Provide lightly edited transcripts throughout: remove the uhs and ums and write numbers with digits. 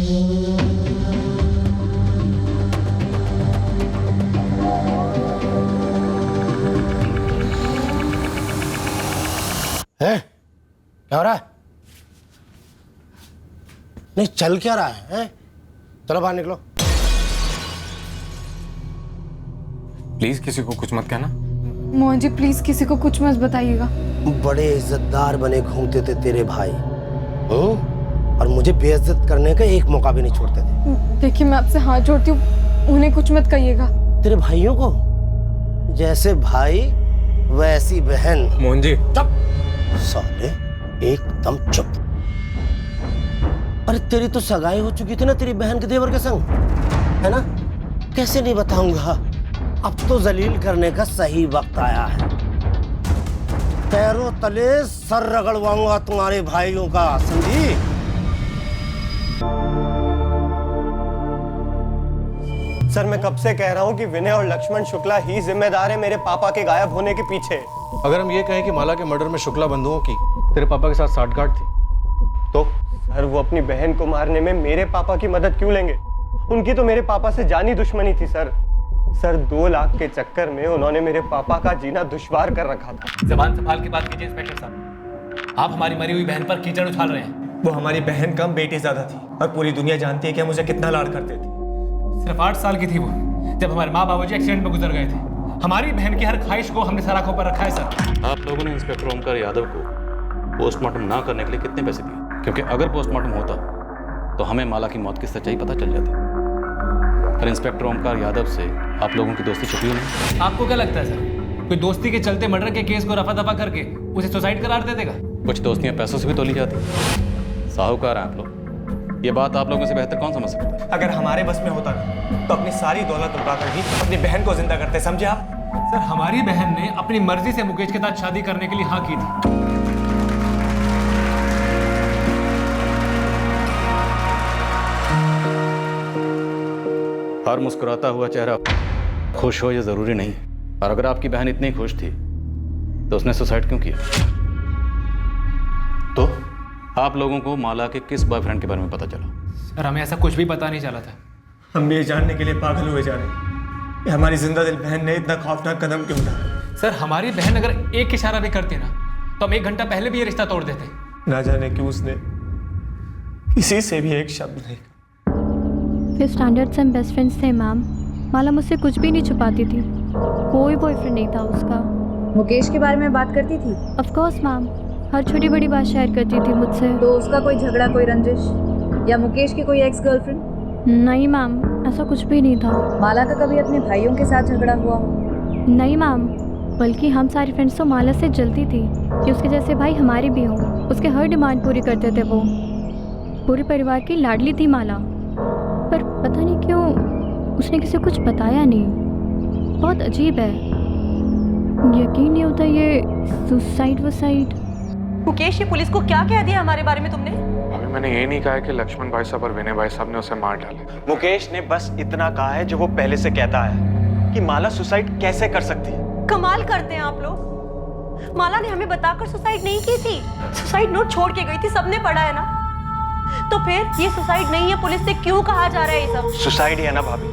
क्या हो रहा है? नहीं चल क्या रहा है? चलो बाहर निकलो। प्लीज किसी को कुछ मत कहना। मोहन जी प्लीज किसी को कुछ मत बताइएगा। बड़े इज्जतदार बने घूमते थे तेरे भाई, और मुझे बेइज्जत करने का एक मौका भी नहीं छोड़ते थे। देखिए मैं आपसे हाथ जोड़ती हूँ, उन्हें कुछ मत कहिएगा। तेरे भाइयों को जैसे भाई वैसी बहन। मोहन जी चुप साले, एकदम चुप। अरे तेरी तो सगाई हो चुकी थी ना तेरी बहन के देवर के संग, है ना? कैसे नहीं बताऊंगा। अब तो जलील करने का सही वक्त आया है। पैरों तले सर रगड़वाऊंगा तुम्हारे भाइयों का, समझी? सर मैं कब से कह रहा हूँ कि विनय और लक्ष्मण शुक्ला ही जिम्मेदार है मेरे पापा के गायब होने के पीछे। अगर हम ये कहें कि माला के मर्डर में शुक्ला बंधुओं की तेरे पापा के साथ साठगांठ थी तो? सर वो अपनी बहन को मारने में मेरे पापा की मदद क्यों लेंगे? उनकी तो मेरे पापा से जानी दुश्मनी थी सर। 2 लाख के चक्कर में उन्होंने मेरे पापा का जीना दुश्वार कर रखा था। जबान संभाल के बात कीजिए इंस्पेक्टर साहब। आप हमारी मरी हुई बहन पर कीचड़ उछाल रहे हैं। वो हमारी बहन कम बेटी ज्यादा थी और पूरी दुनिया जानती है कि हम उसे कितना लाड करते थे। सिर्फ 8 साल की थी वो जब हमारे माँ बाबूजी एक्सीडेंट में गुजर गए थे। हमारी बहन की हर ख्वाहिश को हमने सर आंखों पर रखा है सर। आप लोगों ने इंस्पेक्टर ओमकार यादव को पोस्टमार्टम ना करने के लिए कितने पैसे दिए? क्योंकि अगर पोस्टमार्टम होता तो हमें माला की मौत की सच्चाई पता चल जाती। पर इंस्पेक्टर ओमकार यादव से आप लोगों की दोस्ती छुपी नहीं। आपको क्या लगता है सर, कोई दोस्ती के चलते मर्डर के केस को रफा दफा करके उसे सुसाइड करार दे देगा? कुछ दोस्तियां पैसों से भी तोली जाती। साहूकार हैं आप लोग, ये बात आप लोगों से बेहतर कौन समझ सकता है? अगर हमारे बस में होता ना तो अपनी सारी दौलत लुटा कर ही अपनी बहन को जिंदा करते, समझे आप? सर हमारी बहन ने अपनी मर्जी से मुकेश के साथ शादी करने के लिए हाँ की थी। हर मुस्कुराता हुआ चेहरा खुश हो ये जरूरी नहीं। और अगर आपकी बहन इतनी खुश थी तो उसने सुसाइड क्यों किया? तो आप लोगों को माला के किस बॉयफ्रेंड के बारे में पता चला? सर हमें ऐसा कुछ भी पता नहीं चला था। हम भी ये जानने के लिए पागल हुए जा रहे हैं कि हमारी जिंदा दिल बहन ने इतना खौफनाक कदम क्यों उठाया। सर हमारी बहन अगर एक इशारा भी करती ना तो हम 1 घंटा पहले भी ये रिश्ता तोड़ देते। ना जाने क्यों उसने किसी से भी एक शब्द नहीं। फिर स्टैंडर्ड से हम बेस्ट फ्रेंड्स थे मैम। माला मुझसे कुछ भी नहीं छुपाती थी, कोई बॉयफ्रेंड नहीं था उसका। मुकेश के बारे में बात करती थी? ऑफ कोर्स मैम, हर छोटी बड़ी बात शेयर करती थी मुझसे। तो उसका कोई झगड़ा, कोई रंजिश या मुकेश की कोई एक्स गर्लफ्रेंड? नहीं मैम, ऐसा कुछ भी नहीं था। माला का कभी अपने भाइयों के साथ झगड़ा हुआ? नहीं मैम, बल्कि हम सारी फ्रेंड्स तो माला से जलती थी कि उसके जैसे भाई हमारे भी हों। उसके हर डिमांड पूरी करते थे वो। पूरे परिवार की लाडली थी माला, पर पता नहीं क्यों उसने किसी कुछ बताया नहीं। बहुत अजीब है, यकीन नहीं होता ये सुसाइड वसाइड। मुकेश ये पुलिस को क्या कह दिया हमारे बारे में तुमने? अभी मैंने ये नहीं कहा कि लक्ष्मण भाई साहब और विनय भाई साहब ने उसे मार डाला। मुकेश ने बस इतना कहा है जो वो पहले से कहता है कि माला सुसाइड कैसे कर सकती है। कमाल करते हैं आप लोग। माला ने हमें बताकर सुसाइड नहीं की थी, सुसाइड नोट छोड़ के गई थी, सबने पढ़ा है ना। तो फिर ये सुसाइड नहीं है, पुलिस से क्यों कहा जा रहा है ये सब? सुसाइड है ना भाभी,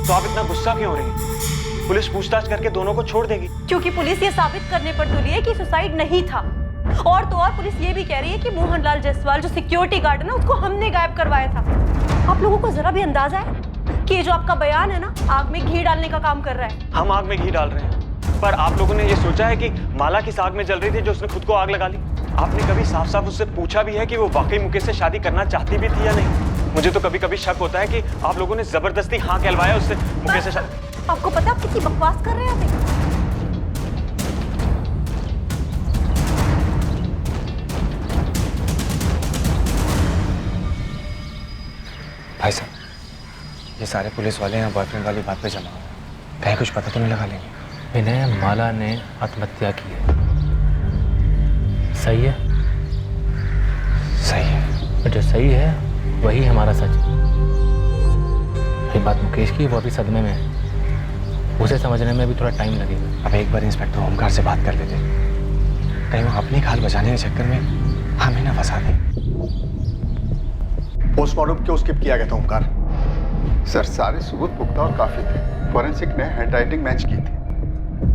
तो आप इतना गुस्सा क्यों हो रही हैं? पुलिस पूछताछ करके दोनों को छोड़ देगी। क्योंकि पुलिस ये साबित करने पर तुली है कि सुसाइड नहीं था। और तो और पुलिस ये भी कह रही है कि मोहनलाल जायसवाल जो सिक्योरिटी गार्ड है ना, उसको हमने गायब करवाया था। आप लोगों को जरा भी अंदाजा है कि ये जो आपका बयान है ना, आग में घी डालने का काम कर रहा है? हम आग में घी डाल रहे हैं, पर आप लोगों ने ये सोचा है कि माला किस आग में जल रही थी जो उसने खुद को आग लगा ली? आपने कभी साफ साफ उससे पूछा भी है कि वो वाकई मुकेश से शादी करना चाहती भी थी या नहीं? मुझे तो कभी कभी शक होता है कि आप लोगों ने जबरदस्ती हाँ कहलवाया उससे मुकेश से शादी। आपको पता आप कितनी बकवास कर रहे हैं अभी? भाई साहब, ये सारे पुलिस वाले हैं बॉयफ्रेंड वाली बात पे जमा हुए, कहीं कुछ पता तो नहीं लगा लेंगे? विनय, माला ने आत्महत्या की है, सही है? सही है। जो सही है वही हमारा सच है। ये बात मुकेश की, वो अभी सदमे में है, उसे समझने में भी थोड़ा टाइम लगेगा। अब एक बार इंस्पेक्टर ओमकार से बात कर लेते, कहीं वो अपनी खाल बचाने के चक्कर में हमें ना फंसा दे। पोस्टमार्टम क्यों स्किप किया गया था ओमकार? सर सारे सबूत पुख्ता और काफी थे। फॉरेंसिक ने हैंडराइटिंग मैच की थी।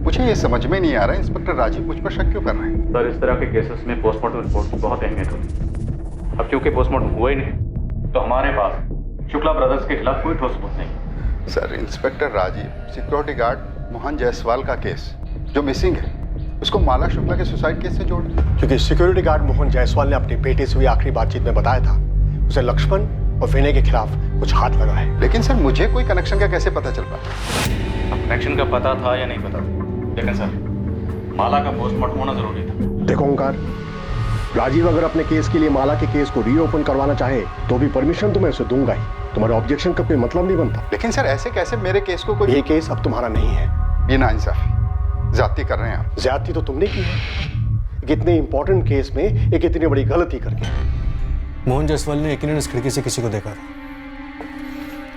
मुझे ये समझ में नहीं आ रहा इंस्पेक्टर राजीव मुझ पर शक क्यों कर रहे हैं? सर इस तरह के केसेस में पोस्टमार्टम रिपोर्ट की बहुत अहमियत होती है। अब क्योंकि पोस्टमार्टम हुआ ही नहीं तो हमारे पास शुक्ला ब्रदर्स के खिलाफ कोई ठोस सबूत नहीं। Sir inspector Rajeev security guard Mohan Jaiswal का केस जो मिसिंग है उसको माला शुक्ला के सुसाइड केस से जोड़, क्योंकि सिक्योरिटी गार्ड मोहन जायसवाल ने अपने बेटे से हुई आखिरी बातचीत में बताया था उसे लक्ष्मण और विनय के खिलाफ कुछ हाथ लगा है। लेकिन सर मुझे कोई कनेक्शन का कैसे पता चल पाया? कनेक्शन का पता था या नहीं पता, लेकिन सर माला का पोस्टमार्टम होना जरूरी था। देखो ओमकार, राजीव अगर अपने केस के लिए माला के केस को रीओपन करवाना चाहे तो भी परमिशन तो मैं उसे दूंगा ही। तुम्हारे ऑब्जेक्शन का कोई मतलब नहीं बनता। लेकिन सर ऐसे कैसे मेरे केस को कोई? ये केस अब तुम्हारा नहीं है। ये नाइंसाफी, ज्यादती कर रहे हैं आप। ज्यादती तो तुमने की है, एक इतने इंपॉर्टेंट केस में एक इतनी बड़ी गलती करके। मोहन जायसवाल ने यकीनन इस खिड़की से किसी को देखा था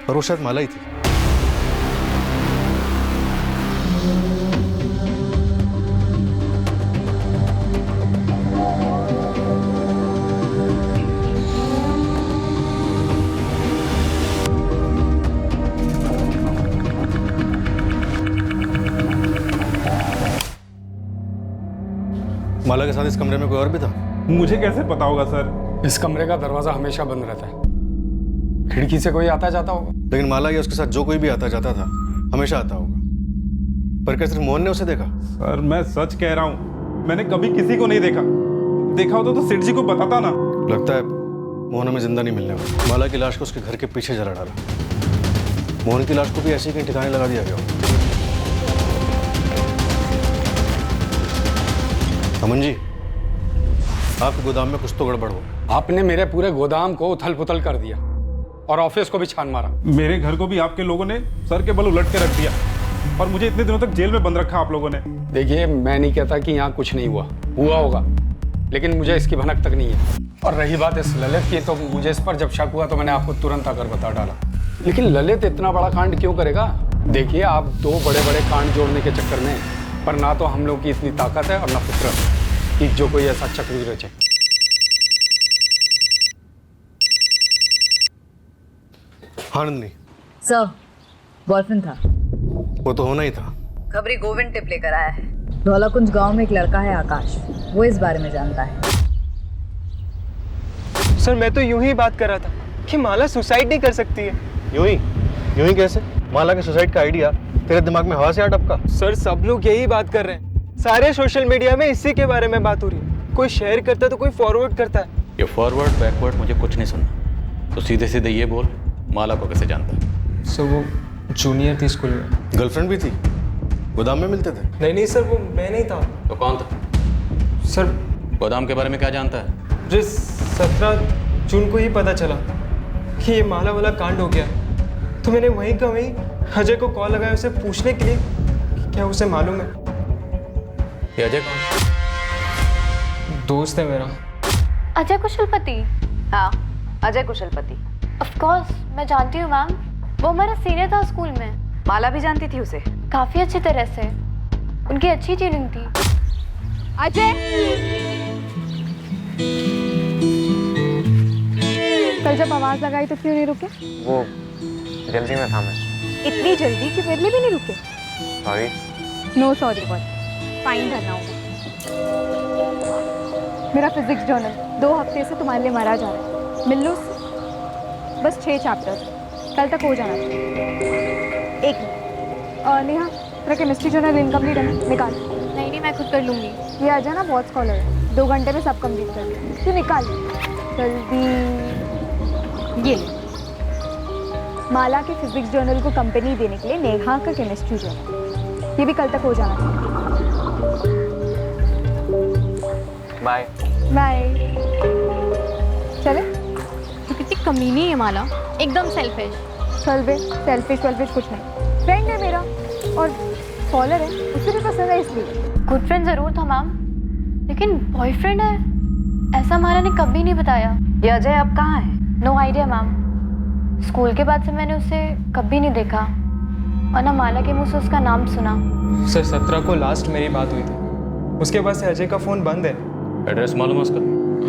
और वो शायद माला ही थी। माला के साथ इस कमरे में कोई और भी था? मुझे कैसे पता होगा सर? इस कमरे का दरवाजा हमेशा बंद रहता है, खिड़की से कोई आता जाता होगा। लेकिन माला या उसके साथ जो कोई भी आता जाता था हमेशा आता होगा। पर क्या सिर्फ मोहन ने उसे देखा? सर मैं सच कह रहा हूँ, मैंने कभी किसी को नहीं देखा। देखा होता तो सेठ जी को बताता ना। लगता है मोहन हमें जिंदा नहीं मिलने वाला। माला की लाश को उसके घर के पीछे जला डाला। मोहन की लाश को भी ऐसे ही कहीं ठिकाने लगा दिया गया। अमन जी, आपके गोदाम में कुछ तो गड़बड़ हो। आपने मेरे पूरे गोदाम को उथल पुथल कर दिया और ऑफिस को भी छान मारा। मेरे घर को भी आपके लोगों ने सर के बल उलट के रख दिया और मुझे इतने दिनों तक जेल में बंद रखा आप लोगों ने। देखिए, मैं नहीं कहता कि यहाँ कुछ नहीं हुआ होगा, लेकिन मुझे इसकी भनक तक नहीं है। और रही बात इस ललित की, तो मुझे इस पर जब शक हुआ तो मैंने आपको तुरंत आकर बता डाला। लेकिन ललित इतना बड़ा कांड क्यों करेगा? देखिए, आप दो बड़े बड़े कांड जोड़ने के चक्कर में, पर ना तो हम लोग की इतनी ताकत है और ना फितरत कि जो कोई ऐसा चक्र रचे। आनंदी सर, बॉयफ्रेंड था। वो तो होना ही था। खबरी गोविंद टिप लेकर आया है। धौलाकुंज गांव में एक लड़का है आकाश, वो इस बारे में जानता है। सर मैं तो यूं ही बात कर रहा था कि माला सुसाइड नहीं कर सकती है। यूं ही कैसे? माला के सुसाइड का आइडिया तेरे दिमाग में हवा से आ टपका? सर सब लोग यही बात कर रहे हैं, सारे सोशल मीडिया में इसी के बारे में बात हो रही है। कोई शेयर करता है तो कोई फॉरवर्ड करता है। ये फॉरवर्ड बैकवर्ड मुझे कुछ नहीं सुनना, तो सीधे सीधे ये बोल, माला को कैसे जानता है? सर वो जूनियर थी स्कूल में। गर्लफ्रेंड भी थी? गोदाम में मिलते थे? नहीं सर, वो मैं नहीं था। तो कौन था? सर गोदाम के बारे में क्या जानता है? मुझे 17 जून को ही पता चला कि ये माला वाला कांड हो गया, तो मैंने वहीं का वहीं अजय को कॉल लगाया उसे पूछने के लिए कि क्या उसे मालूम है। ये अजय कौन? दोस्त है मेरा। अजय कुशलपति? हाँ, अजय कुशलपति। ऑफ कोर्स मैं जानती हूँ मैम, वो हमारा सीनियर था स्कूल में। माला भी जानती थी उसे? काफी अच्छी तरह से, उनकी अच्छी ट्यूनिंग थी। अजय, कल जब आवाज लगाई तो क्यों नहीं रुके? वो जल्दी में था मैं। इतनी जल्दी कि मेरे लिए भी नहीं रुके? Sorry. No sorry but fine करना होगा। मेरा फिजिक्स जर्नल 2 हफ्ते से तुम्हारे लिए मारा जा रहा है। मिल लो उससे? बस 6 चैप्टर, कल तक हो जाना चाहिए। एक मिनट, नेहा तेरा केमिस्ट्री जर्नल इनकम्प्लीट है ना? निकाल। नहीं मैं खुद कर लूँगी। ये आ जाना, बहुत स्कॉलर है, 2 घंटे में सब कंप्लीट कर ले। तू निकाल जल्दी। ये माला के फिजिक्स जर्नल को कंपनी देने के लिए नेहा का केमिस्ट्री जर्नल, ये भी कल तक हो जाना चाहिए। Bye bye. चले? तो कितनी कमीनी है माला, एकदम सेल्फिश। चल बे, सेल्फिश कुछ नहीं, फ्रेंड है मेरा और फॉलोअर है, उसे भी पसंद है इसलिए। गुड फ्रेंड जरूर था मैम, लेकिन बॉयफ्रेंड है ऐसा माला ने कभी नहीं बताया। ये अजय अब कहाँ है? नो आइडिया मैम, स्कूल के बाद से मैंने उसे कभी नहीं देखा और ना माला के मुंह से उसका नाम सुना। सर 17 को लास्ट मेरी बात हुई थी, उसके बाद से अजय का फोन बंद है। एड्रेस मालूम है उसका?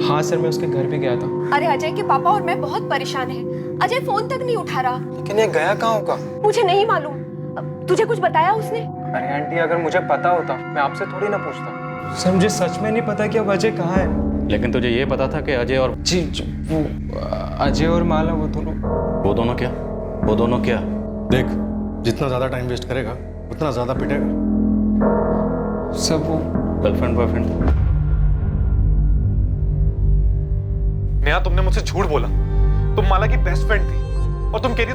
हाँ सर, मैं उसके घर भी गया था। अरे अजय के पापा और मैं बहुत परेशान हैं। अजय फोन तक नहीं उठा रहा। लेकिन ये गया कहाँ होगा? मुझे नहीं मालूम। तुझे कुछ बताया उसने? अरे आंटी, अगर मुझे पता होता मैं आपसे थोड़ी ना पूछता। सर मुझे सच में नहीं पता कि अब अजय कहाँ है। लेकिन तुझे ये पता था कि अजय और जी वो अजय और माला वो दोनों क्या? वो दोनों क्या? देख, जितना ज्यादा टाइम वेस्ट करेगा उतना ज्यादा पिटेगा। सब वो गर्लफ्रेंड बॉयफ्रेंड। नेहा, तुमने मुझसे झूठ बोला। तुम माला की बेस्ट फ्रेंड थी और तुम कह रही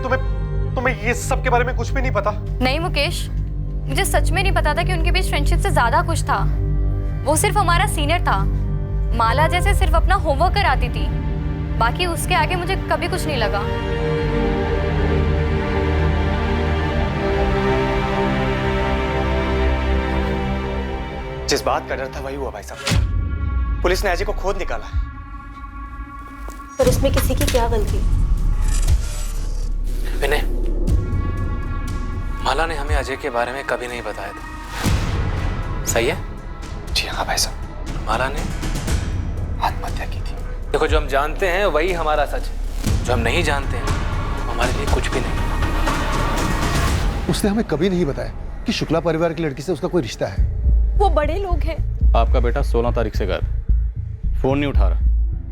तुम्हें ये सब के बारे में कुछ भी नहीं पता। नहीं मुकेश, मुझे सच में नहीं पता था कि उनके बीच फ्रेंडशिप से ज्यादा कुछ था। वो सिर्फ हमारा सीनियर था। माला जैसे सिर्फ अपना होमवर्क कराती थी, बाकी उसके आगे मुझे कभी कुछ नहीं लगा। जिस बात का डर था वही हुआ भाई साहब। पुलिस ने अजय को खोद निकाला। पर इसमें किसी की क्या गलती? विनय, माला ने हमें अजय के बारे में कभी नहीं बताया था। सही है? जी हाँ भाई साहब, माला ने आत्महत्या की थी। देखो, जो हम जानते हैं वही हमारा सच है, जो हम नहीं जानते हैं हमारे लिए कुछ भी नहीं। उसने हमें कभी नहीं बताया कि शुक्ला परिवार की लड़की से उसका कोई रिश्ता है। वो बड़े लोग हैं। आपका बेटा 16 तारीख से गायब, फोन नहीं उठा रहा।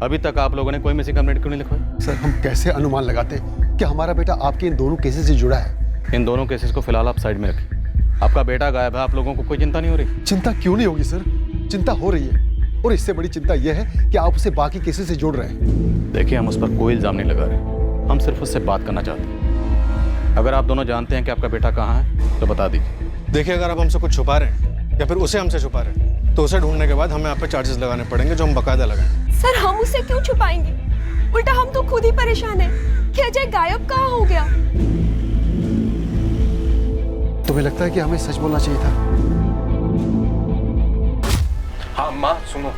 अभी तक आप लोगों ने कोई मिसिंग कंप्लेंट क्यों नहीं लिखवाई? सर, हम कैसे अनुमान लगाते कि हमारा बेटा आपके इन दोनों केसेस से जुड़ा है? इन दोनों केसेस को फिलहाल आप साइड में रखें। आपका बेटा गायब है, आप लोगों को कोई चिंता नहीं हो रही? चिंता क्यों नहीं होगी सर, चिंता हो रही है। और इससे बड़ी चिंता यह है कि आप उसे बाकी केसेस से जोड़ रहे हैं। देखिए, हम उस पर कोई इल्जाम नहीं लगा रहे, हम सिर्फ उससे बात करना चाहते हैं। अगर आप दोनों जानते हैं कि आपका बेटा कहाँ है तो बता दीजिए। देखिए, अगर आप हमसे कुछ छुपा रहे हैं या फिर उसे हमसे छुपा रहे हैं तो उसे ढूंढने के बाद हमें आप पे चार्जेस लगाने पड़ेंगे, जो हम बकायदा लगाएंगे। सर, हम उसे क्यों छुपाएंगे? उल्टा हम तो खुद ही परेशान हैं कि अजय गायब कहाँ हो गया। तुम्हें लगता है कि हमें सच बोलना चाहिए था? हाँ माँ, सुनो,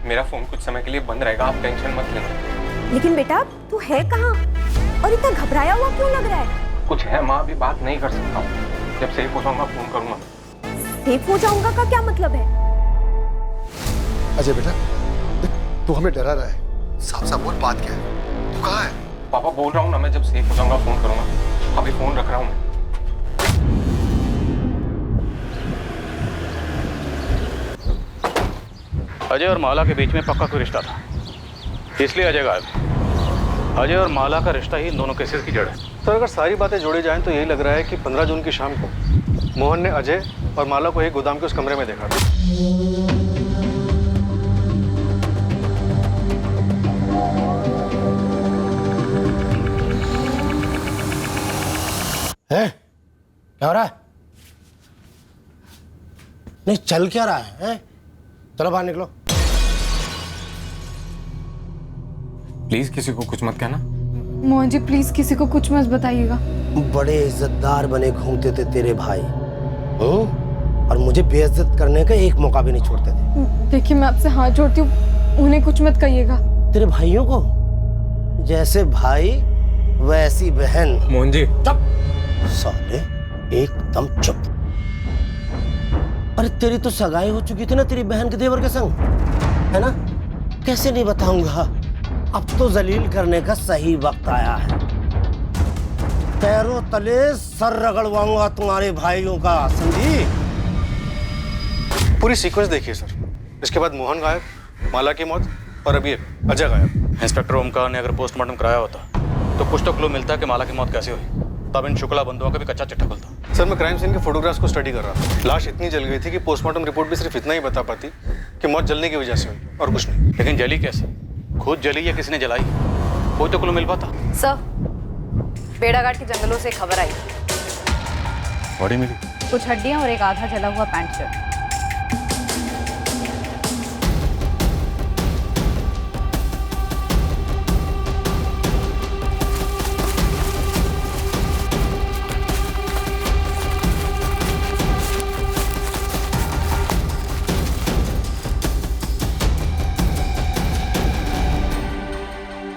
मेरा फोन कुछ समय के लिए बंद रहेगा, आप टेंशन मत लेना। लेकिन बेटा, तू है कहाँ और इतना घबराया हुआ क्यों लग रहा है? कुछ है माँ, अभी बात नहीं कर सकता हूँ। जब सेफ हो जाऊंगा फोन करूंगा। सेफ हो जाऊंगा का क्या मतलब है? अजय बेटा, तू हमें डरा रहा है। साफ साफ बोल, बात क्या है? तू कहाँ है? पापा, बोल रहा हूँ ना, मैं जब सेफ हो जाऊंगा फोन करूंगा। अभी फोन रख रहा हूँ। अजय और माला के बीच में पक्का कोई रिश्ता था, इसलिए अजय गायब। अजय और माला का रिश्ता ही इन दोनों केसेस की जड़ है। तो अगर सारी बातें जोड़ी जाएं तो यही लग रहा है कि 15 जून की शाम को मोहन ने अजय और माला को एक गोदाम के उस कमरे में देखा था। है? क्या हो रहा है? नहीं, चल क्या रहा है? चलो बाहर निकलो। प्लीज किसी को कुछ मत कहना। मोहन जी, प्लीज किसी को कुछ मत बताइएगा। बड़े इज्जतदार बने घूमते थे तेरे भाई, और मुझे बेइज्जत करने का एक मौका भी नहीं छोड़ते थे। देखिए, मैं आपसे हाथ जोड़ती हूँ, उन्हें कुछ मत कहिएगा। तेरे भाइयों को जैसे भाई वैसी बहन। मोहन जी, चुप साले, एकदम चुप। अरे तेरी तो सगाई हो चुकी थी ना तेरी बहन के देवर के संग, है ना? कैसे नहीं बताऊंगा। अब तो जलील करने का सही वक्त आया है। पैरों तले सर रगड़वाऊंगा तुम्हारे भाइयों का, समझी? पूरी सीक्वेंस देखिए सर। इसके बाद मोहन गायब, माला की मौत, और अभी अजय गायब। इंस्पेक्टर ओमकार ने अगर पोस्टमार्टम कराया होता तो कुछ तो क्लू मिलता कि माला की मौत कैसे हुई, तब इन शुक्ला बंधुओं का भी कच्चा चिट्ठा खुलता। सर, मैं क्राइम सीन के फोटोग्राफ्स को स्टडी कर रहा था। लाश इतनी जल गई थी कि पोस्टमार्टम रिपोर्ट भी सिर्फ इतना ही बता पाती कि मौत जलने की वजह से हुई, और कुछ नहीं। लेकिन जली कैसे? खुद जली या किसी ने जलाई? कोई तो क्लू मिल पाता। सर, बेड़ाघाट के जंगलों से खबर आई, बॉडी मिली, कुछ हड्डियां और एक आधा जला हुआ पैंट शर्ट।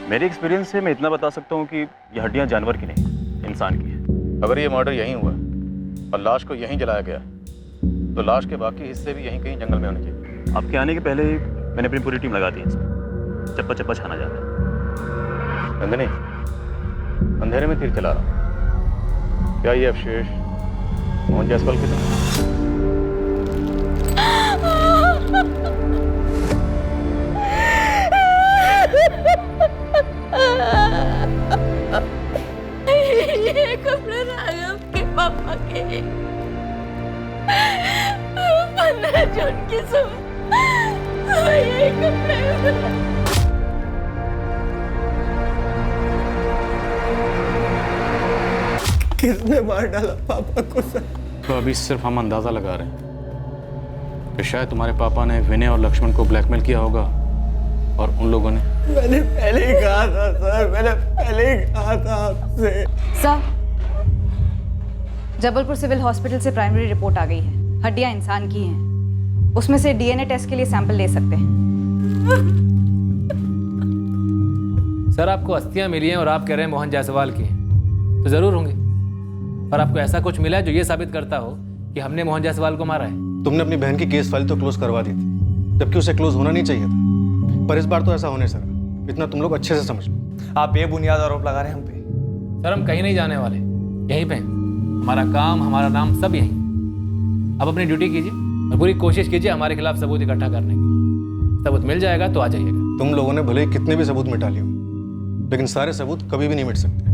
मेरे एक्सपीरियंस से मैं इतना बता सकता हूँ कि ये हड्डियाँ जानवर की नहीं, इंसान की है। अगर ये मर्डर यहीं हुआ और लाश को यहीं जलाया गया तो लाश के बाकी हिस्से भी यहीं कहीं जंगल में होने चाहिए। आपके आने के पहले मैंने अपनी पूरी टीम लगा दी है। चप्पा चप्पा छाना जाता है। नंदिनी, अंधेरे में तीर चला रहा हूं। क्या ये अवशेष मोहन जायसवाल के थे? ये कपड़े राघव के पापा के 15 जून की सुबह ये कपड़े। किसने मार डाला पापा को सर? तो अभी सिर्फ हम अंदाजा लगा रहे हैं कि शायद तुम्हारे पापा ने विनय और लक्ष्मण को ब्लैकमेल किया होगा और उन लोगों ने। मैंने पहले ही कहा था सर, मैंने पहले ही कहा था आपसे। सर, जबलपुर सिविल हॉस्पिटल से प्राइमरी रिपोर्ट आ गई है। हड्डियां इंसान की हैं। उसमें से डीएनए टेस्ट के लिए सैंपल ले सकते हैं। सर, आपको अस्थियां मिली हैं और आप कह रहे हैं मोहन जायसवाल की हैं, तो जरूर होंगे। पर आपको ऐसा कुछ मिला है जो ये साबित करता हो कि हमने मोहन जायसवाल को मारा है? तुमने अपनी बहन की केस फाइल तो क्लोज करवा दी थी, जबकि उसे क्लोज होना नहीं चाहिए था। पर इस बार तो ऐसा होने सर, इतना तुम लोग अच्छे से समझ लो। आप बेबुनियाद आरोप लगा रहे हैं हम पे। सर, हम कहीं नहीं जाने वाले, यहीं पे। हमारा काम, हमारा नाम सब यहीं। अब अपनी ड्यूटी कीजिए और पूरी कोशिश कीजिए हमारे खिलाफ सबूत इकट्ठा करने की। सबूत मिल जाएगा तो आ जाइएगा। तुम लोगों ने भले ही कितने भी सबूत मिटा लिए, लेकिन सारे सबूत कभी भी नहीं मिट सकते।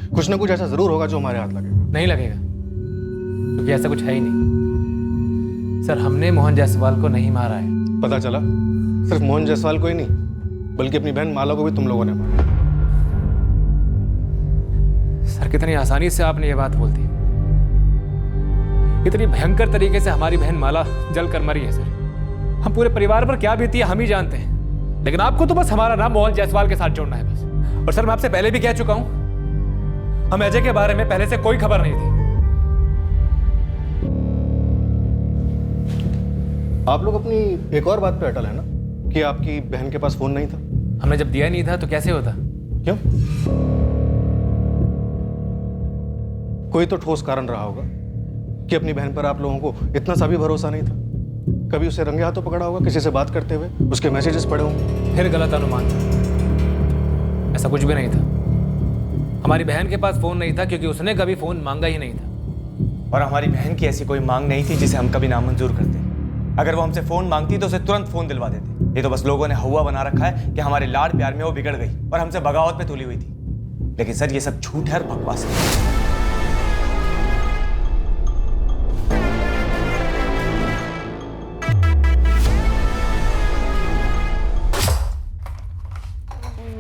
कुछ ना कुछ ऐसा जरूर होगा जो हमारे हाथ लगेगा। नहीं लगेगा, क्योंकि ऐसा कुछ है ही नहीं। सर, हमने मोहन जायसवाल को नहीं मारा है। पता चला सिर्फ मोहन जायसवाल को ही नहीं, बल्कि अपनी बहन माला को भी तुम लोगों ने मारा। सर, कितनी आसानी से आपने ये बात बोल दी। कितनी भयंकर तरीके से हमारी बहन माला जल कर मरी है सर। हम पूरे परिवार पर क्या बीती है हम ही जानते हैं, लेकिन आपको तो बस हमारा नाम मोहन जायसवाल के साथ जोड़ना है बस। और सर, मैं आपसे पहले भी कह चुका हूं, हम अजय के बारे में पहले से कोई खबर नहीं थी। आप लोग अपनी एक और बात पे अटल है ना कि आपकी बहन के पास फोन नहीं था? हमने जब दिया नहीं था तो कैसे होता? क्यों? कोई तो ठोस कारण रहा होगा कि अपनी बहन पर आप लोगों को इतना सा भी भरोसा नहीं था। कभी उसे रंगे हाथों पकड़ा होगा किसी से बात करते हुए, उसके मैसेजेस पढ़े होंगे। फिर गलत अनुमान था। ऐसा कुछ भी नहीं था। हमारी बहन के पास फोन नहीं था क्योंकि उसने कभी फोन मांगा ही नहीं था। और हमारी बहन की ऐसी कोई मांग नहीं थी जिसे हम कभी नामंजूर करते। अगर वो हमसे फोन मांगती तो उसे तुरंत फोन दिलवा देते। ये तो बस लोगों ने हवा बना रखा है कि हमारे लाड प्यार में वो बिगड़ गई और हमसे बगावत पे तुली हुई थी। लेकिन सर, ये सब झूठ है और बकवास है।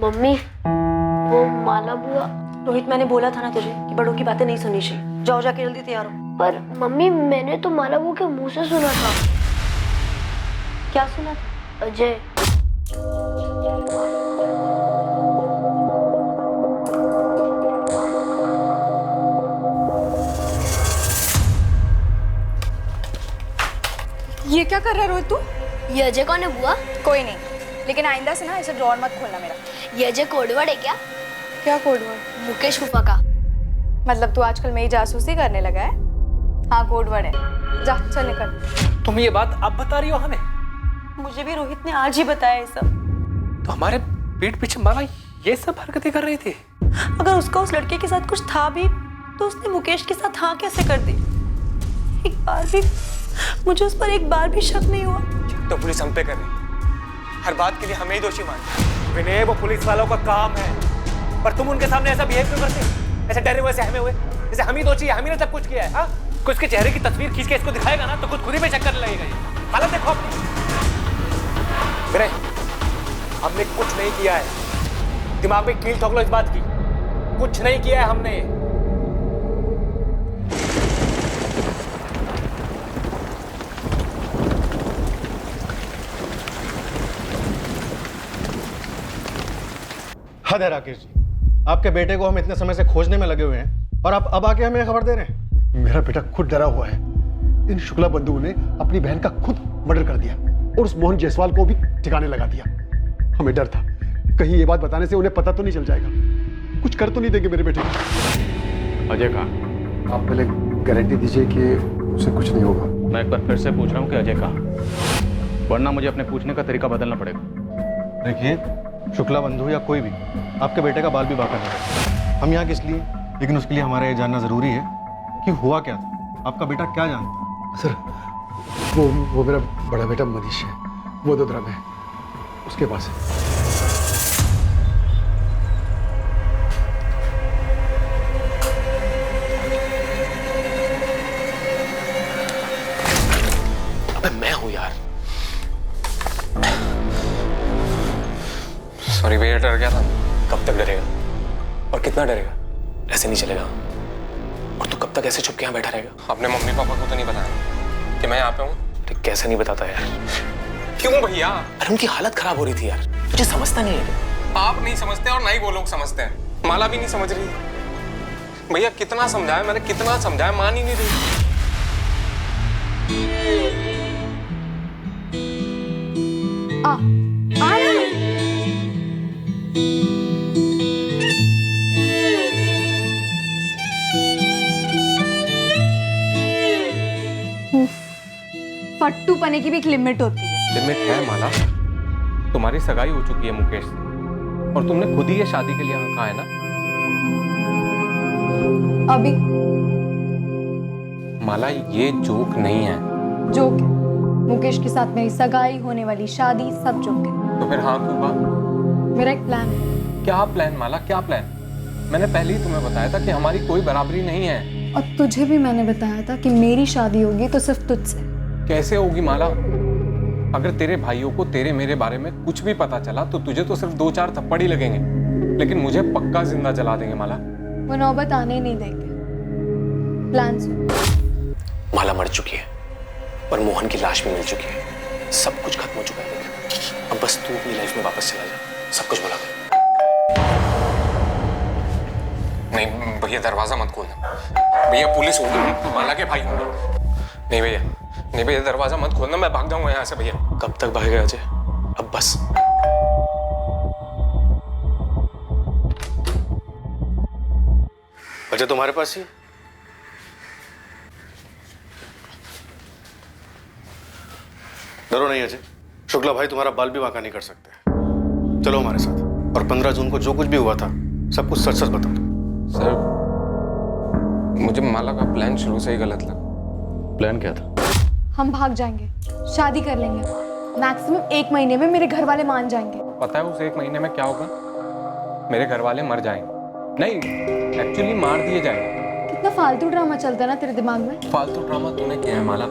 मम्मी, वो माला बुआ। रोहित, मैंने बोला था ना तुझे कि बड़ों की बातें नहीं सुननी चाहिए। जाओ, जाके जल्दी तैयार हो। पर मम्मी, मैंने तो माला बुआ के मुंह से सुना था। क्या सुना था? अजय। ये क्या कर रहा है रोहित तू? ये अजय कौन है बुआ? कोई नहीं, लेकिन आइंदा से ना ऐसे ड्रॉर मत खोलना मेरा। ये अजय कोडवर्ड है क्या? क्या कोडवर्ड? मुकेश फूफा का। मतलब तू आजकल मेरी जासूसी करने लगा है? हाँ, कोडवर्ड है। जा, चल निकल। तुम ये बात अब बता रही हो हमें? मुझे भी रोहित ने आज ही बताया ये सब। तो हमारे पीठ पीछे माला ये सब हरकतें कर रही थी? अगर उसका उस लड़के के साथ कुछ था भी तो उसने मुकेश के साथ हाँ कैसे कर दी? एक बार भी मुझे उस पर एक बार भी शक नहीं हुआ। तो पुलिस हम पे कर रही, हर बात के लिए हमें ही दोषी मानते। विनय, वो पुलिस वालों का काम है, पर तुम उनके सामने ऐसा बिहेव क्यों करते हो? ऐसे डरे हुए, सहमे हुए, जैसे हम ही दोषी है, हम ही ने सब कुछ किया है। हाँ, कुछ उसके चेहरे की तस्वीर खींच के इसको दिखाएगा ना तो खुद ही पे चक्कर लगेगा। ये हालत देखो अपनी। विनय, हमने कुछ नहीं किया है, दिमाग में कील ठोक लो इस बात की। कुछ नहीं किया है हमने। हद है राकेश जी, आपके बेटे को हम इतने समय से खोजने में लगे हुए हैं और आप अब आके हमें खबर दे रहे हैं। मेरा बेटा खुद डरा हुआ है। इन शुक्ला बंधुओं ने अपनी बहन का खुद मर्डर कर दिया और उस मोहन जायसवाल को भी ठिकाने लगा दिया। हमें डर था कहीं ये बात बताने से उन्हें पता तो नहीं चल जाएगा, कुछ कर तो नहीं देंगे मेरे बेटे को। अजय कहाँ? आप पहले गारंटी दीजिए कि उसे कुछ नहीं होगा। मैं एक बार फिर से पूछ रहा हूँ कि अजय कहाँ, वरना मुझे अपने पूछने का तरीका बदलना पड़ेगा। देखिए, शुक्ला बंधु या कोई भी आपके बेटे का बाल विवाह करना। हम यहाँ किस लिए, लेकिन उसके लिए हमारा ये जानना ज़रूरी है कि हुआ क्या था, आपका बेटा क्या जानता। सर वो मेरा बड़ा बेटा मनीष है, वो वडोदरा में उसके पास है। अबे मैं हूं यार। सॉरी भैया, डर गया था। कब तक डरेगा और कितना डरेगा? ऐसे नहीं चलेगा। और तू कब तक ऐसे छुप के यहाँ बैठा रहेगा? अपने मम्मी पापा को तो नहीं बताया कि मैं यहाँ पे हूँ? अरे कैसे नहीं बताता यार? क्यों भैया? अरे उनकी हालत खराब हो रही थी यार, मुझे समझता नहीं है। आप नहीं समझते और ना ही वो लोग समझते हैं। माला भी नहीं समझ रही। भैया कितना समझाया मैंने, कितना समझाया, मान ही नहीं रही। फट्टू पने की भी एक लिमिट होती है। लिमिट है माला। तुम्हारी सगाई हो चुकी है मुकेश से और तुमने खुद ही ये शादी के लिए हाँ कहा है ना। अभी माला ये जोक नहीं है। जोक है। मुकेश के साथ मेरी सगाई, होने वाली शादी, सब जोक है। तो फिर हाँ क्यों कहा? मेरा एक प्लान है। क्या प्लान माला, क्या प्लान? मैंने पहले ही तुम्हें बताया था कि हमारी कोई बराबरी नहीं है। और तुझे भी मैंने बताया था कि मेरी शादी होगी तो सिर्फ तुझसे। कैसे होगी माला? अगर तेरे भाइयों को तेरे मेरे बारे में कुछ भी पता चला तो तुझे तो सिर्फ 2-4 थप्पड़ ही लगेंगे, लेकिन मुझे पक्का जिंदा जला देंगे माला। वो नौबत आने ही नहीं देंगे। प्लान सुन। माला मर चुकी है और मोहन की लाश भी मिल चुकी है। सब कुछ खत्म हो चुका है। अब बस तू अपनी लाइफ में वापस चला जा, सब कुछ भुला दे। नहीं भैया, दरवाजा मत खोलना। भैया पुलिस होगी, माला के भाई होंगे। नहीं भैया, नहीं भैया, दरवाजा मत खोलना, मैं भाग जाऊंगा यहाँ से भैया। कब तक भागेगा अजय? अब बस। अजय तुम्हारे पास ही? डरो नहीं अजय, शुक्ला भाई तुम्हारा बाल भी वाका नहीं कर सकते। चलो हमारे साथ, और 15 जून को जो कुछ भी हुआ था सब कुछ सच सच बता दो। सर मुझे माला का प्लान शुरू से ही गलत लगा। प्लान क्या था? हम भाग जाएंगे, शादी कर लेंगे। मैक्सिमम 1 महीने में मेरे घर वाले मान जाएंगे। पता है उस 1 महीने में क्या होगा? मेरे घर वाले मर जाएंगे। नहीं, एक्चुअली मार दिए जाएंगे। कितना फालतू ड्रामा चलता है ना तेरे दिमाग में। फालतू ड्रामा तूने किया है माला।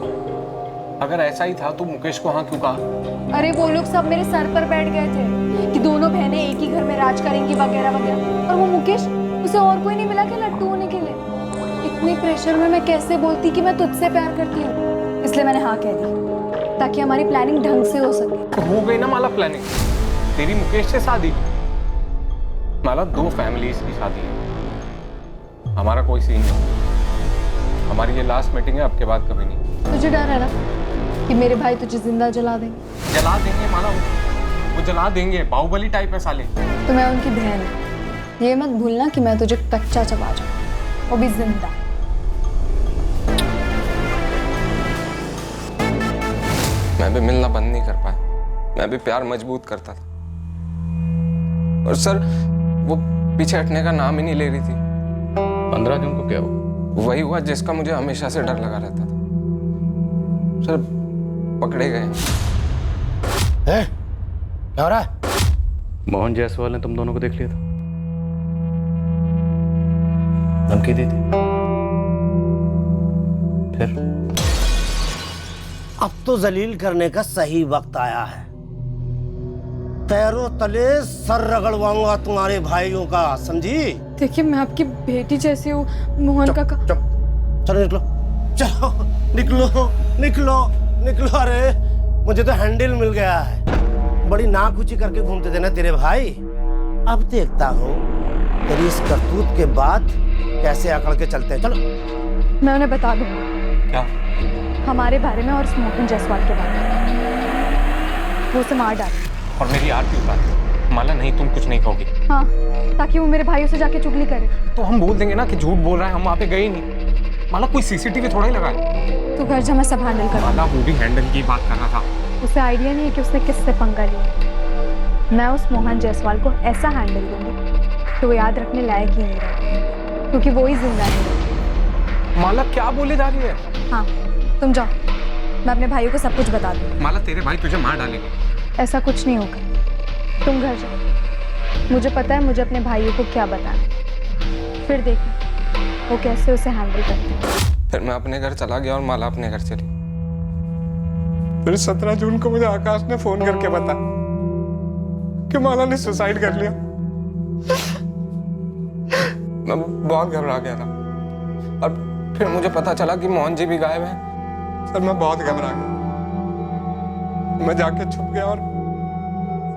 अगर ऐसा ही था तो मुकेश को हाँ क्यों कहा? अरे वो लोग सब मेरे सर पर बैठ गए थे कि दोनों बहनें एक ही घर में राज करेंगी वगैरह वगैरह, और वो मुकेश, उसे और कोई नहीं मिला क्या लट्टू होने के लिए? इतने प्रेशर में मैं कैसे बोलती कि मैं तुझसे प्यार करती हूँ। इसलिए मैंने हाँ कह दी ताकि हमारी प्लानिंग ढंग से हो सके। तो हो गई ना माला प्लानिंग, तेरी मुकेश से शादी। माला 2 फैमिलीज की शादी है, हमारा कोई सीन नहीं। हमारी ये लास्ट मीटिंग है, अब के बाद कभी नहीं। तुझे डर है ना कि मेरे भाई तुझे जिंदा जला देंगे? जला देंगे माला, वो जला देंगे। बाहुबली टाइप है साले। तो मैं उनकी बहन हूँ, ये मत भूलना कि मैं तुझे कच्चा चबा जाऊँ, वो भी जिंदा। मैं भी मिलना बंद नहीं कर पाया, मैं भी प्यार मजबूत करता था। और सर वो पीछे हटने का नाम ही नहीं ले रही थी। 15 जून को क्या हुआ? वही हुआ जिसका मुझे हमेशा से डर लगा रहता था। सर पकड़े गए। क्या हो रहा है? मोहन जायसवाल ने तुम दोनों को देख लिया था, धमकी दी थी। फिर अब तो जलील करने का सही वक्त आया है। पैरों तले सर रगड़वाऊंगा तुम्हारे भाइयों का, समझी? देखिए मैं आपकी बेटी जैसी हूँ। मोहन का चलो निकलो, चलो निकलो निकलो निकलो। अरे मुझे तो हैंडल मिल गया है। बड़ी नाक ऊंची करके घूमते थे ना तेरे भाई, अब देखता हूँ तेरी इस करतूत के बाद कैसे अकड़ के चलते हैं। चलो मैं उन्हें बता दूंगा। क्या? हमारे बारे में और मोहन जायसवाल के बारे में। वो उसे मार डाले और मेरी आरती उतार। माला नहीं, तुम कुछ नहीं कहोगी। हाँ, ताकि वो मेरे भाइयों से जाके चुगली करे। तो हम बोल देंगे ना कि झूठ बोल रहा है, हम वहाँ पे गए ही नहीं। माला कोई सीसीटीवी थोड़ा ही लगा है। तो घर जा, मैं सब हैंडल कर। माला वो भी हैंडल की बात कर रहा था। उसे आइडिया नहीं है कि उसने किससे पंगा लिया। मैं उस मोहन जायसवाल को ऐसा हैंडल दूंगी कि वो याद रखने लायक ही नहीं रहेगा, क्योंकि वो ही जिंदा नहीं। माला क्या बोले जा रही है? हाँ, तुम जाओ, मैं अपने भाइयों को सब कुछ बता दूंगी। माला तेरे भाई तुझे मार डालेंगे। ऐसा कुछ नहीं होगा, तुम घर जाओ, मुझे पता है मुझे अपने भाइयों को क्या बताना, फिर देखो वो कैसे उसे हैंडल करते हैं। फिर मैं अपने घर चला गया और माला अपने घर चली। फिर 17 जून को मुझे आकाश ने फोन करके बताया कि माला ने सुसाइड कर लिया। मैं बहुत घबरा गया था और फिर मुझे पता चला कि मोहन जी भी गायब हैं। सर मैं बहुत घबरा गया, मैं जाके छुप गया और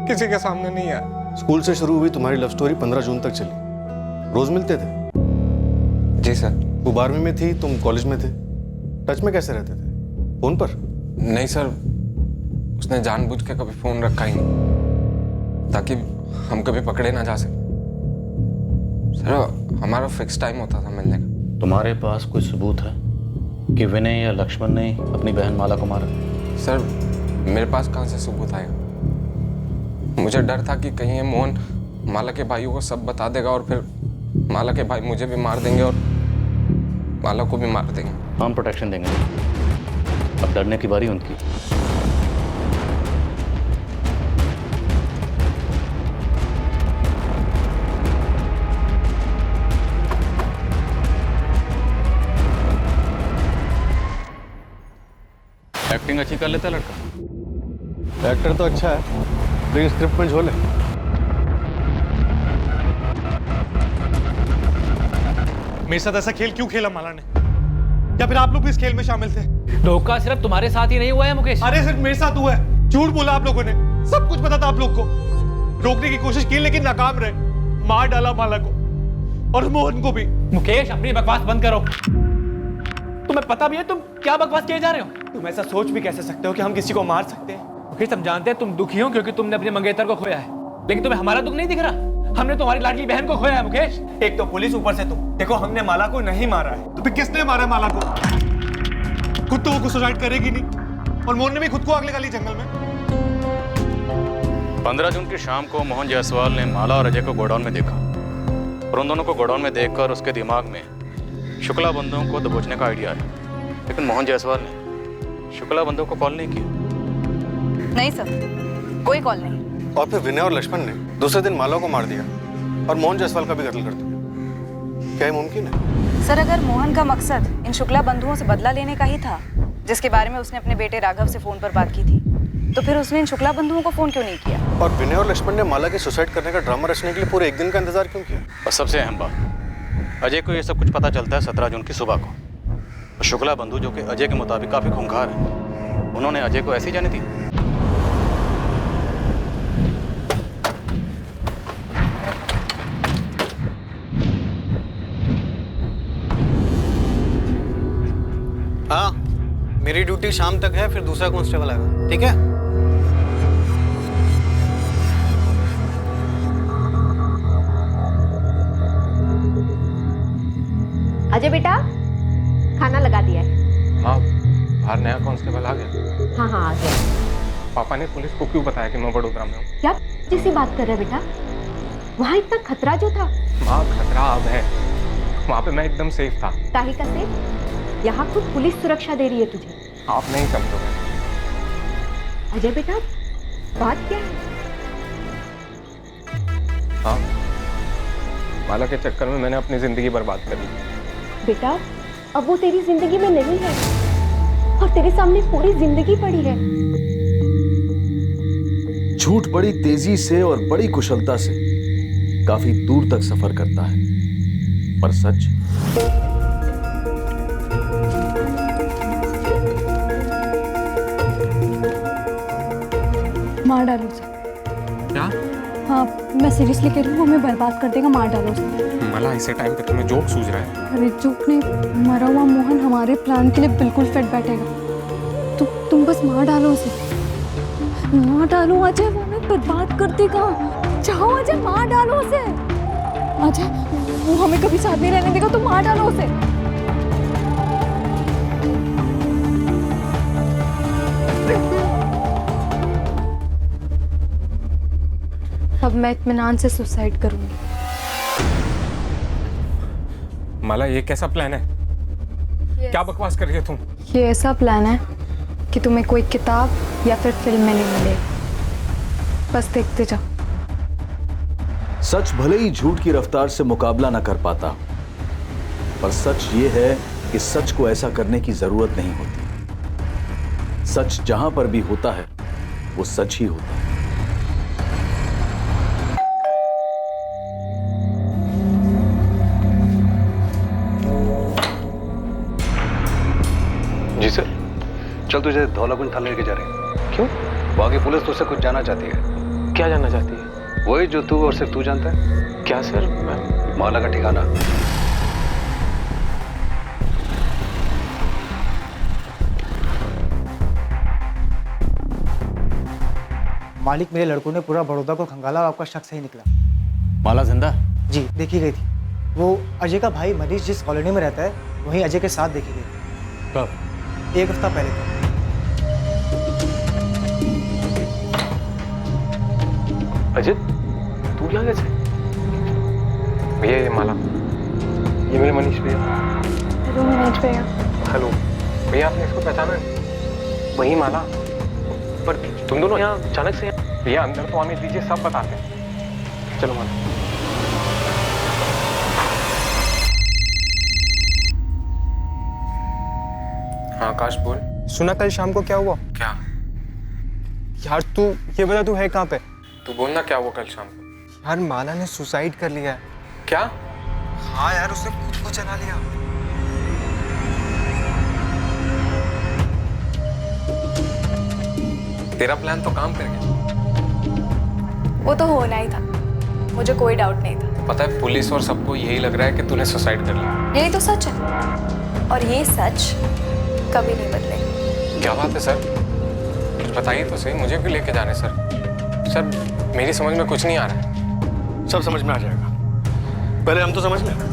किसी के सामने नहीं आया। स्कूल से शुरू हुई तुम्हारी लव स्टोरी 15 जून तक चली। रोज मिलते थे? जी सर। वो 12वीं में थी, तुम कॉलेज में थे। टच में कैसे रहते थे? फोन पर? नहीं सर, उसने जानबूझ के कभी फोन रखा ही नहीं ताकि हम कभी पकड़े ना जा सके। सर हमारा फिक्स टाइम होता था मिलने का। तुम्हारे पास कोई सबूत है कि विनय या लक्ष्मण ने अपनी बहन माला को मारा? सर मेरे पास कहाँ से सबूत आएगा? मुझे डर था कि कहीं ये मोहन माला के भाइयों को सब बता देगा और फिर माला के भाई मुझे भी मार देंगे और माला को भी मार देंगे। हम प्रोटेक्शन देंगे, अब डरने की बारी उनकी। एक्टिंग अच्छी कर लेता लड़का। एक्टर तो अच्छा है, लेकिन स्क्रिप्ट में झोल है। मेरे साथ ऐसा खेल क्यों खेला माला ने? या फिर आप लोग भी इस खेल में शामिल थे? धोखा सिर्फ तुम्हारे साथ ही नहीं हुआ है मुकेश। अरे सिर्फ मेरे साथ हुआ है। झूठ बोला आप लोगों ने, सब कुछ पता था आप लोग को। रोकने की कोशिश की लेकिन नाकाम रहे। मार डाला माला को और मोहन को भी। मुकेश अपनी बकवास बंद करो। तुम्हें पता भी है तुम क्या बकवास किए जा रहे हो? तुम ऐसा सोच भी कैसे सकते हो कि हम किसी को मार सकते हैं? मुकेश हम जानते हैं तुम दुखी हो क्योंकि तुमने अपने मंगेतर को खोया है, लेकिन तुम्हें हमारा दुख नहीं दिख रहा। हमने तुम्हारी लाडली बहन को खोया है मुकेश। एक तो पुलिस, ऊपर से तुम। देखो हमने माला को नहीं मारा है। तो फिर किसने मारा है माला को? खुद तो वो सुसाइड करेगी नहीं और मोहन ने भी खुद को आग लगा ली जंगल में। 15 जून की शाम को मोहन जायसवाल ने माला और अजय को गोडाउन में देखा और उन दोनों को गोडाउन में देखकर उसके दिमाग में शुक्ला बंधुओं को दबोचने का आइडिया आया, लेकिन मोहन जायसवाल ने शुक्ला बंधुओं को कॉल नहीं किया। नहीं सर, कोई कॉल नहीं। और फिर विनय और लक्ष्मण ने दूसरे दिन माला को मार दिया और मोहन जायसवाल का भी कत्ल कर दिया। क्या ये मुमकिन है? सर अगर मोहन का मकसद इन शुक्ला बंधुओं से बदला लेने का ही था, जिसके बारे में उसने अपने बेटे राघव से फोन पर बात की थी, तो फिर उसने इन शुक्ला बंधुओं को फोन क्यों नहीं किया? और विनय और लक्ष्मण ने माला के सुसाइड करने का ड्रामा रचने के लिए पूरे एक दिन का इंतजार क्यों किया? और सबसे अहम बात, अजय को ये सब कुछ पता चलता है 17 जून की सुबह को। और शुक्ला बंधु जो कि अजय के मुताबिक काफी खूंखार है, उन्होंने अजय को ऐसी जाने दी। हाँ, मेरी ड्यूटी शाम तक है, फिर दूसरा कांस्टेबल आएगा, ठीक है? अजय बेटा, खाना लगा दिया है। माँ, बाहर नया कांस्टेबल आ गया। हाँ हाँ आ गया। पापा ने पुलिस को क्यों बताया कि मैं वडोदरा में हूँ? क्या जैसी बात कर रहे बेटा? वहाँ इतना खतरा जो था। माँ खतरा अब है, वहाँ पे मैं एकदम सेफ था। काहे का सेफ? यहाँ खुद पुलिस सुरक्षा दे रही है तुझे। आप नहीं समझोगे। अजय बेटा, बात क्या है? हाँ, माला के चक्कर में मैंने अपनी जिंदगी बर्बाद कर ली। बेटा, अब वो तेरी जिंदगी में नहीं है और तेरे सामने पूरी जिंदगी पड़ी है। झूठ बड़ी तेजी से और बड़ी कुशलता से काफी दूर तक सफर करता है, पर सच मार डालो उसे। क्या? हाँ, मैं सीरियसली कह रही हूँ, हमें बर्बाद कर देगा, मार डालो उसे। माला ऐसे टाइम पे तुम्हें जोक सूझ रहा है? अरे जोक नहीं, मरा हुआ मोहन हमारे प्लान के लिए बिल्कुल फिट बैठेगा। तुम बस मार डालो उसे, मार डालो अजय, वो हमें बर्बाद कर देगा। जाओ अजय, मार डालो उसे। अजय, वो हमें कभी साथ नहीं रहने देगा, तो मार डालो उसे। अब मैं इत्मीनान से सुसाइड करूंगी। माला, ये कैसा प्लान है? क्या बकवास कर रही हो तुम? ये ऐसा प्लान है कि तुम्हें कोई किताब या फिर फिल्म में नहीं मिलेगी, बस देखते जाओ। सच भले ही झूठ की रफ्तार से मुकाबला न कर पाता, पर सच ये है कि सच को ऐसा करने की जरूरत नहीं होती। सच जहां पर भी होता है वो सच ही होता है। जी सर, चल तुझे धौलाकुंज थाने लेके जा रहे हैं। क्यों? वहां की पुलिस तुझसे कुछ जानना चाहती है। क्या जानना चाहती है? वही जो तू और सिर्फ तू जानता है। क्या सर? माला का ठिकाना। मालिक, मेरे लड़कों ने पूरा बड़ौदा को खंगाला और आपका शक सही निकला। माला जिंदा? जी, देखी गई थी। वो अजय का भाई मनीष जिस कॉलोनी में रहता है वहीं अजय के साथ देखी गई। कब? 1 हफ्ता पहले था। अजय, तू यहाँ कैसे? भैया, ये माला, ये मेरे मनीष भैया। हेलो मनीष भैया। हेलो भैया, आपने इसको पहचाना है? वही माला। पर तुम दोनों यहाँ अचानक से? भैया अंदर तो आने दीजिए, सब बताते हैं। चलो माला। हाँ आकाश, बोल। सुना कल शाम को क्या हुआ? क्या? यार तू ये बता, तू है कहाँ पे? तू बोलना क्या हुआ कल शाम को? यार माला ने सुसाइड कर लिया है। क्या? हाँ यार, उसने खुद को जला लिया। तेरा प्लान तो काम कर गया। वो तो होना ही था, मुझे कोई डाउट नहीं था। पता है, पुलिस और सबको यही लग रहा है कि तूने सुसाइड कर लिया। यही तो सच है, और ये सच कभी नहीं बदलेगा। क्या बात है सर? कुछ बताइए तो सही, मुझे भी लेके जाने सर। सर, मेरी समझ में कुछ नहीं आ रहा है। सब समझ में आ जाएगा, पहले हम तो समझ लें।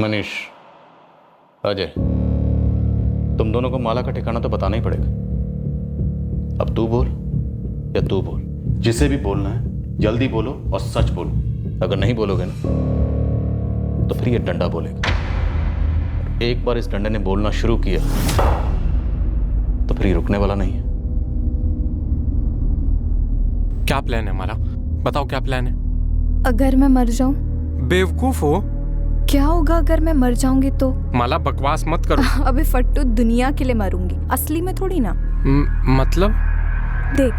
मनीष, अजय, तुम दोनों को माला का ठिकाना तो बताना ही पड़ेगा। अब तू बोल या तू बोल, जिसे भी बोलना है जल्दी बोलो और सच बोलो। अगर नहीं बोलोगे ना तो फिर ये डंडा बोलेगा। एक बार इस डंडे ने बोलना शुरू किया तो फिर ये रुकने वाला नहीं है। क्या प्लान है माला? बताओ क्या प्लान है? अगर मैं मर जाऊं? बेवकूफ हो? क्या होगा अगर मैं मर जाऊंगी तो? माला बकवास मत करो। अबे फट्टू, दुनिया के लिए मरूंगी, असली में थोड़ी ना। मतलब? देख,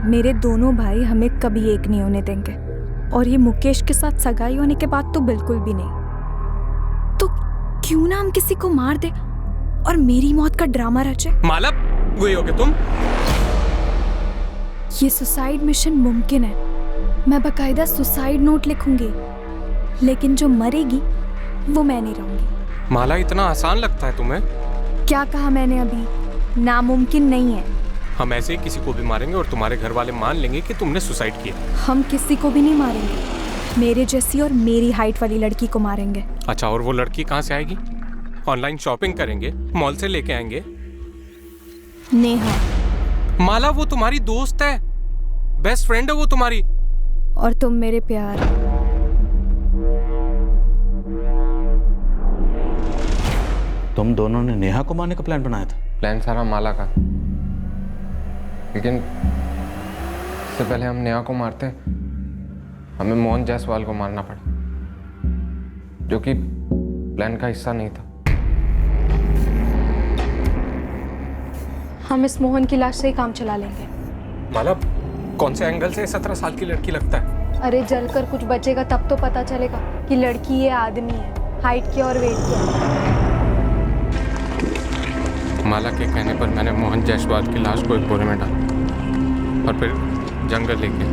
मेरे दोनों भाई हमें कभी एक नहीं होने देंगे, और ये मुकेश के साथ सगाई होने के बाद तो बिल्कुल भी नहीं। तो क्यों ना हम किसी को मार दे और मेरी मौत का ड्रामा रचे। माला, वही होगे तुम? ये सुसाइड मिशन मुमकिन है, मैं बकायदा सुसाइड नोट लिखूंगी, लेकिन जो मरेगी वो मैं नहीं रहूंगी। माला, इतना आसान लगता है तुम्हें? क्या कहा मैंने अभी? नामुमकिन नहीं है। हम ऐसे ही किसी को भी मारेंगे और तुम्हारे घर वाले मान लेंगे कि तुमने सुसाइड किया। हम किसी को भी नहीं मारेंगे, मेरे जैसी और मेरी हाइट वाली लड़की को मारेंगे। अच्छा, और वो लड़की कहाँ से आएगी? ऑनलाइन शॉपिंग करेंगे, मॉल से लेके आएंगे। नेहा। माला, वो तुम्हारी दोस्त है, बेस्ट फ्रेंड है वो तुम्हारी। और तुम मेरे प्यार। तुम दोनों ने नेहा को मारने का प्लान बनाया था? प्लान सारा माला का, लेकिन इससे पहले हम नेहा को मारते हमें मोहन जायसवाल को मारना पड़ा, जो कि प्लान का हिस्सा नहीं था। हम इस मोहन की लाश से ही काम चला लेंगे। माला, कौन से एंगल से 17 साल की लड़की लगता है? अरे जलकर कुछ बचेगा तब तो पता चलेगा कि लड़की ये आदमी है, हाइट क्या और वेट क्या। माला के कहने पर मैंने मोहन जायसवाल की लाश को एक बोरे में डाला और फिर जंगल लेके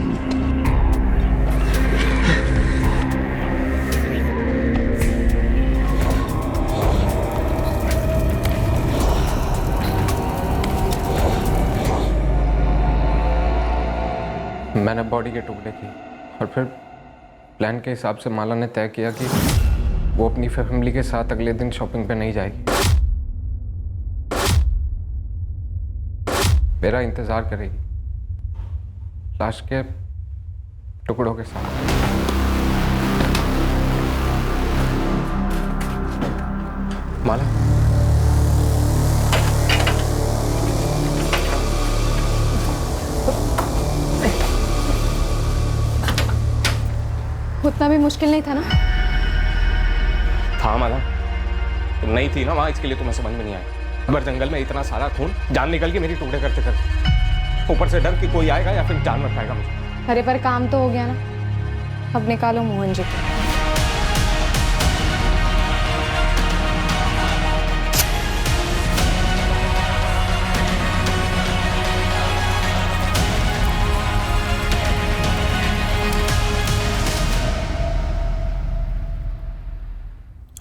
मैंने बॉडी के टुकड़े किए और फिर प्लान के हिसाब से माला ने तय किया कि वो अपनी फैमिली के साथ अगले दिन शॉपिंग पे नहीं जाएगी, मेरा इंतजार करेगी लाश के टुकड़ों के साथ। माला, उतना भी मुश्किल नहीं था ना? था माला, तुम नहीं थी ना वहां, इसके लिए तुम्हें समझ में नहीं आया। अगर जंगल में इतना सारा खून, जान निकल के मेरी टुकड़े करते करते, ऊपर से डर कि कोई आएगा या फिर जान मत खाएगा मुझे। अरे पर काम तो हो गया ना, अब निकालो मोहन जी को।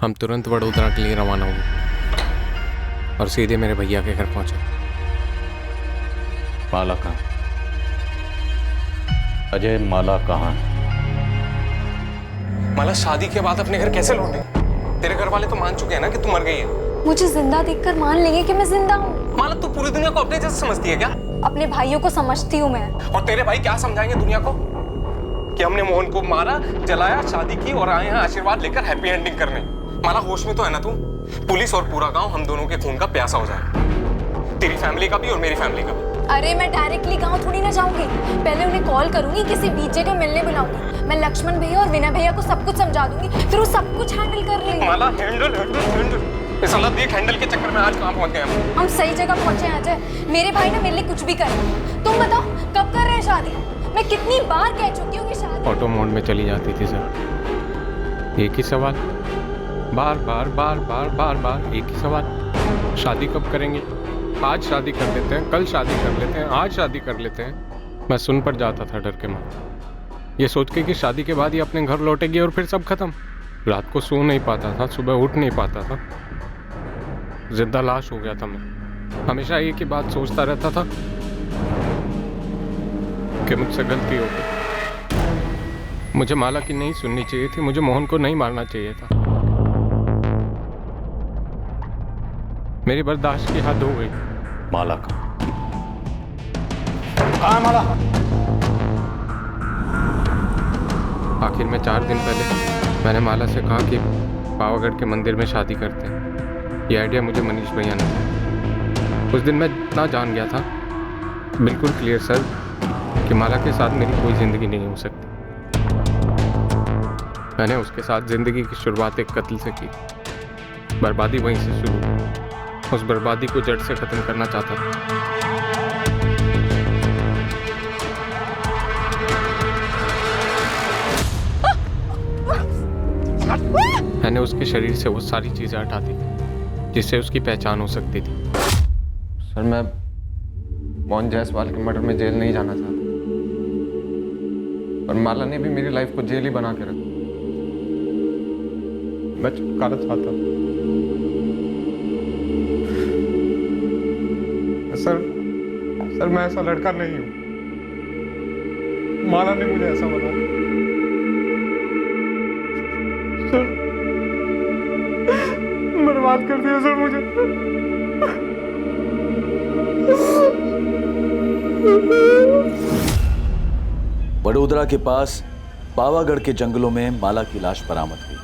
हम तुरंत वडोदरा के लिए रवाना हुए और सीधे मेरे भैया के घर पहुंचे। माला कहाँ? अजय, माला कहाँ? माला शादी के बाद अपने घर कैसे लौटे? तेरे घर वाले तो मान चुके हैं ना कि तू मर गई है। मुझे जिंदा देखकर मान लेंगे कि मैं जिंदा हूँ। माला, तू पूरी दुनिया को अपने जैसे समझती है क्या? अपने भाइयों को समझती हूँ मैं। और तेरे भाई क्या समझाएंगे दुनिया को कि हमने मोहन को मारा, जलाया, शादी की और आए हैं आशीर्वाद लेकर हैप्पी एंडिंग करने। माला, होश में तो है ना तू? पुलिस और पूरा गांव हम दोनों के खून का प्यासा हो जाए, तेरी फैमिली का भी और मेरी फैमिली का भी। अरे मैं डायरेक्टली गांव थोड़ी ना जाऊंगी, पहले उन्हें कॉल करूंगी, किसी बीच जगह मिलने बुलाऊंगी। मैं लक्ष्मण भैया और विनय भैया को सब कुछ समझा दूंगी, फिर वो सब कुछ हैंडल कर लेंगे। माला, हैंडल हैंडल हैंडल, इस अल्लाह देख हैंडल के चक्कर में आज कहां पहुंच गए हम। हम सही जगह पहुंचे हैं अजय। मेरे भाई ना मेरे लिए कुछ भी करे। तुम बताओ कब कर रहे हैं शादी? मैं कितनी बार कह चुकी हूँ कि शादी। ऑटो मोड में चली जाती थी सर, एक ही सवाल, बार बार बार बार बार बार एक ही सवाल, शादी कब करेंगे? आज शादी कर लेते हैं, कल शादी कर लेते हैं, आज शादी कर लेते हैं। मैं सुन पर जाता था डर के मारे, ये सोच के कि शादी के बाद ही अपने घर लौटेगी और फिर सब खत्म। रात को सो नहीं पाता था, सुबह उठ नहीं पाता था, जिंदा लाश हो गया था मैं। हमेशा एक ही बात सोचता रहता था कि मुझसे गलती हो गई, मुझे माला की नहीं सुननी चाहिए थी, मुझे मोहन को नहीं मारना चाहिए था। मेरी बर्दाश्त की हद हो गई। माला का माला, आखिर में 4 दिन पहले मैंने माला से कहा कि पावागढ़ के मंदिर में शादी करते हैं। ये आइडिया मुझे मनीष भैया ने दिया। उस दिन मैं इतना जान गया था, बिल्कुल क्लियर सर, कि माला के साथ मेरी कोई जिंदगी नहीं हो सकती। मैंने उसके साथ जिंदगी की शुरुआत एक कत्ल से की, बर्बादी वहीं से शुरू हुई। उस बर्बादी को जड़ से खत्म करना चाहता था। मैंने उसके शरीर से वो सारी चीजें हटा दी जिससे उसकी पहचान हो सकती थी। सर, मैं मोहन जायसवाल के मर्डर में जेल नहीं जाना चाहता, और माला ने भी मेरी लाइफ को जेल ही बना के रखा। मैं छुटकारा चाहता हूं। सर, मैं ऐसा लड़का नहीं हूं। माला ने मुझे ऐसा बनाया। सर, बर्बाद कर दिया सर मुझे। वडोदरा के पास पावागढ़ के जंगलों में माला की लाश बरामद हुई।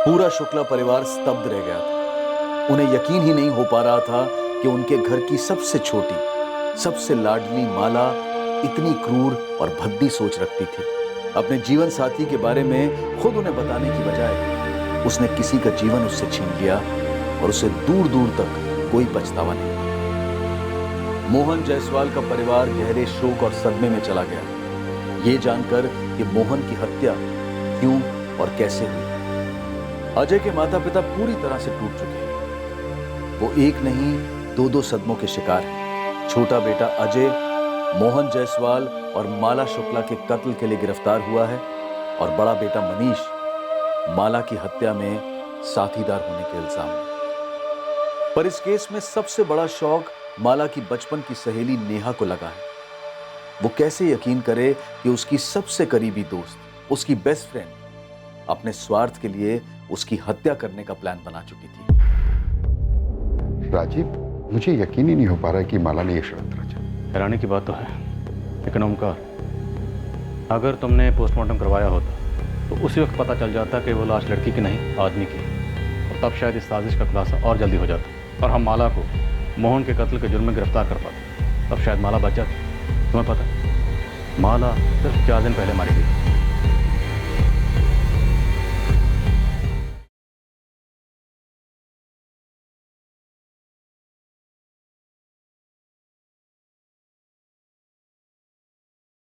पूरा शुक्ला परिवार स्तब्ध रह गया था। उन्हें यकीन ही नहीं हो पा रहा था कि उनके घर की सबसे छोटी, सबसे लाडली माला इतनी क्रूर और भद्दी सोच रखती थी। अपने जीवन साथी के बारे में खुद उन्हें बताने की बजाय उसने किसी का जीवन उससे छीन लिया और उसे दूर दूर तक कोई पछतावा नहीं। मोहन जायसवाल का परिवार गहरे शोक और सदमे में चला गया, ये जानकर कि मोहन की हत्या क्यों और कैसे हुई। अजय के माता पिता पूरी तरह से टूट चुके हैं। वो एक नहीं 2-2 सदमों के शिकार हैं। छोटा बेटा अजय मोहन जायसवाल और माला शुक्ला के कत्ल के लिए गिरफ्तार हुआ है और बड़ा बेटा मनीष माला की हत्या में साथीदार होने के इल्जाम में। पर इस केस में सबसे बड़ा शौक माला की बचपन की सहेली नेहा को लगा है। वो कैसे यकीन करे कि उसकी सबसे करीबी दोस्त, उसकी बेस्ट फ्रेंड अपने स्वार्थ के लिए उसकी हत्या करने का प्लान बना चुकी थी। राजीव, मुझे यकीन ही नहीं हो पा रहा है कि माला ने यह षड्यंत्र रचा। हैरानी की बात तो है, लेकिन ओमकार, अगर तुमने पोस्टमार्टम करवाया होता तो उसी वक्त पता चल जाता कि वो लाश लड़की की नहीं आदमी की, और तब शायद इस साजिश का खुलासा और जल्दी हो जाता और हम माला को मोहन के कत्ल के जुर्म में गिरफ्तार कर पाते। तब शायद माला बच जाती। तुम्हें पता, माला सिर्फ 4 दिन पहले मारी गई।